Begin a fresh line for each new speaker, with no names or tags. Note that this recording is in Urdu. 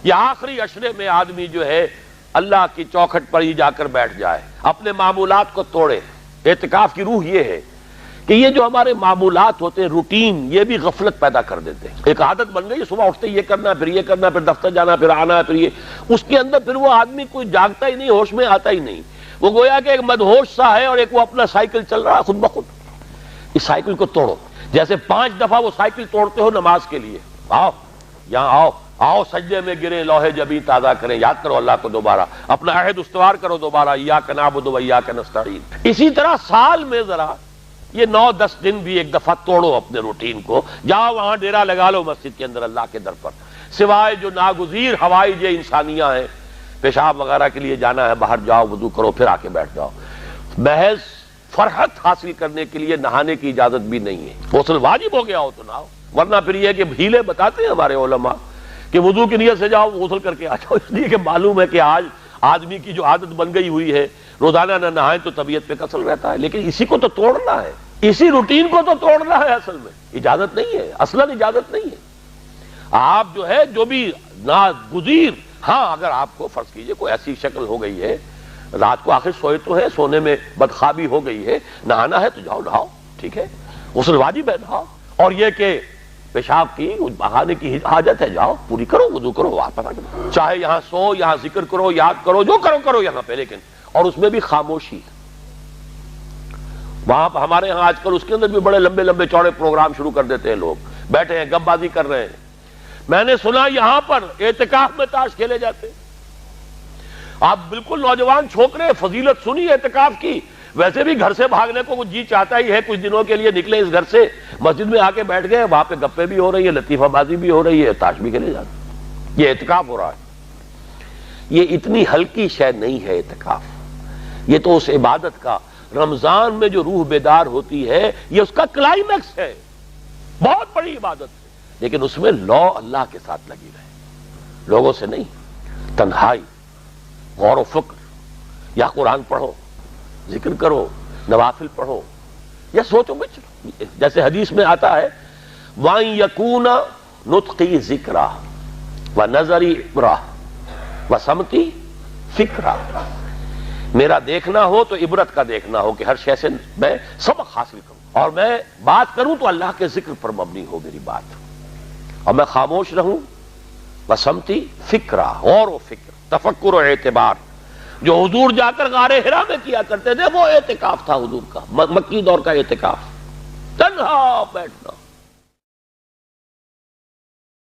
یہ آخری عشرے میں آدمی جو ہے اللہ کی چوکھٹ پر ہی جا کر بیٹھ جائے، اپنے معمولات کو توڑے۔ اعتکاف کی روح یہ ہے کہ یہ جو ہمارے معمولات ہوتے ہیں، روٹین، یہ بھی غفلت پیدا کر دیتے ہیں۔ ایک عادت بن گئی، صبح اٹھتے یہ کرنا، پھر یہ کرنا، پھر دفتر جانا، پھر آنا، پھر یہ، اس کے اندر پھر وہ آدمی کوئی جاگتا ہی نہیں، ہوش میں آتا ہی نہیں۔ وہ گویا کہ ایک مدہوش سا ہے اور ایک وہ اپنا سائیکل چل رہا ہے خود بخود۔ اس سائیکل کو توڑو، جیسے 5 دفعہ وہ سائیکل توڑتے ہو نماز کے لیے۔ آؤ یہاں، آؤ آؤ سجدے میں گریں، لوح جبیں تازہ کریں، یاد کرو اللہ کو دوبارہ، اپنا عہد استوار کرو دوبارہ، ایاک نعبد و ایاک نستعین۔ اسی طرح سال میں ذرا یہ 9-10 دن بھی ایک دفعہ توڑو اپنے روٹین کو، جاؤ وہاں ڈیرا لگا لو مسجد کے اندر اللہ کے در پر، سوائے جو ناگزیر حوائج انسانیاں ہیں، پیشاب وغیرہ کے لیے جانا ہے باہر، جاؤ وضو کرو پھر آ کے بیٹھ جاؤ۔ محض فرحت حاصل کرنے کے لیے نہانے کی اجازت بھی نہیں ہے۔ غسل واجب ہو گیا ہو تو نہاؤ، ورنہ پھر یہ کہ ہیلے بتاتے ہیں ہمارے علماء کہ وضو کی نیت سے جاؤ غسل کر کے آ جاؤ، اس لیے کہ معلوم ہے کہ آج آدمی کی جو عادت بن گئی ہوئی ہے روزانہ نہ نہائیں تو طبیعت پہ کسل رہتا ہے، لیکن اسی کو تو توڑنا ہے، اسی روٹین کو تو توڑنا ہے۔ اصل میں اجازت نہیں ہے، اصلاً اجازت نہیں ہے۔ آپ جو ہے جو بھی ناگزیر، ہاں اگر آپ کو فرض کیجئے کوئی ایسی شکل ہو گئی ہے، رات کو آخر سوئے تو ہے، سونے میں بدخوابی ہو گئی ہے، نہانا ہے تو جاؤ نہاؤ، ٹھیک ہے، غسل واجب ہے نہاؤ، اور یہ کہ پیشاب کی بہانے کی حاجت ہے جاؤ پوری کرو، وضو کرو، واپس آ جاؤ، چاہے یہاں سو، یہاں ذکر کرو، یاد کرو، جو کرو کرو یہاں پہ، لیکن اور اس میں بھی خاموشی۔ وہاں ہمارے ہاں آج کل اس کے اندر بھی بڑے لمبے لمبے چوڑے پروگرام شروع کر دیتے ہیں، لوگ بیٹھے ہیں گپ بازی کر رہے ہیں۔ میں نے سنا یہاں پر اعتکاف میں تاش کھیلے جاتے ہیں۔ آپ بالکل نوجوان چھوکرے، فضیلت سنی اعتکاف کی، ویسے بھی گھر سے بھاگنے کو جی چاہتا ہی ہے، کچھ دنوں کے لیے نکلے اس گھر سے، مسجد میں آ کے بیٹھ گئے، وہاں پہ گپے بھی ہو رہی ہے، لطیفہ بازی بھی ہو رہی ہے، تاش بھی کھیلے جاتے ہیں۔ یہ اعتکاف ہو رہا ہے۔ یہ اتنی ہلکی شے نہیں ہے اعتکاف، یہ تو اس عبادت کا، رمضان میں جو روح بیدار ہوتی ہے یہ اس کا کلائمیکس ہے، بہت بڑی عبادت ہے، لیکن اس میں لو اللہ کے ساتھ لگی رہے، لوگوں سے نہیں، تنہائی، غور و فکر، یا قرآن پڑھو، ذکر کرو، نوافل پڑھو، یا سوچو بچ، جیسے حدیث میں آتا ہے وَأَن يَكُونَ نُطْقِي ذِكْرًا وَنَظَرِي عِبْرَةً وَسَمْتِي فِكْرًا، میرا دیکھنا ہو تو عبرت کا دیکھنا ہو کہ ہر شے سے میں سبق حاصل کروں، اور میں بات کروں تو اللہ کے ذکر پر مبنی ہو میری بات، اور میں خاموش رہوں، وَسَمْتِي فِكْرًا، غور و فکر، تفکر و اعتبار، جو حضور جا کر غار حرا میں کیا کرتے تھے وہ اعتکاف تھا حضور کا، مکی دور کا اعتکاف، تنہا بیٹھنا۔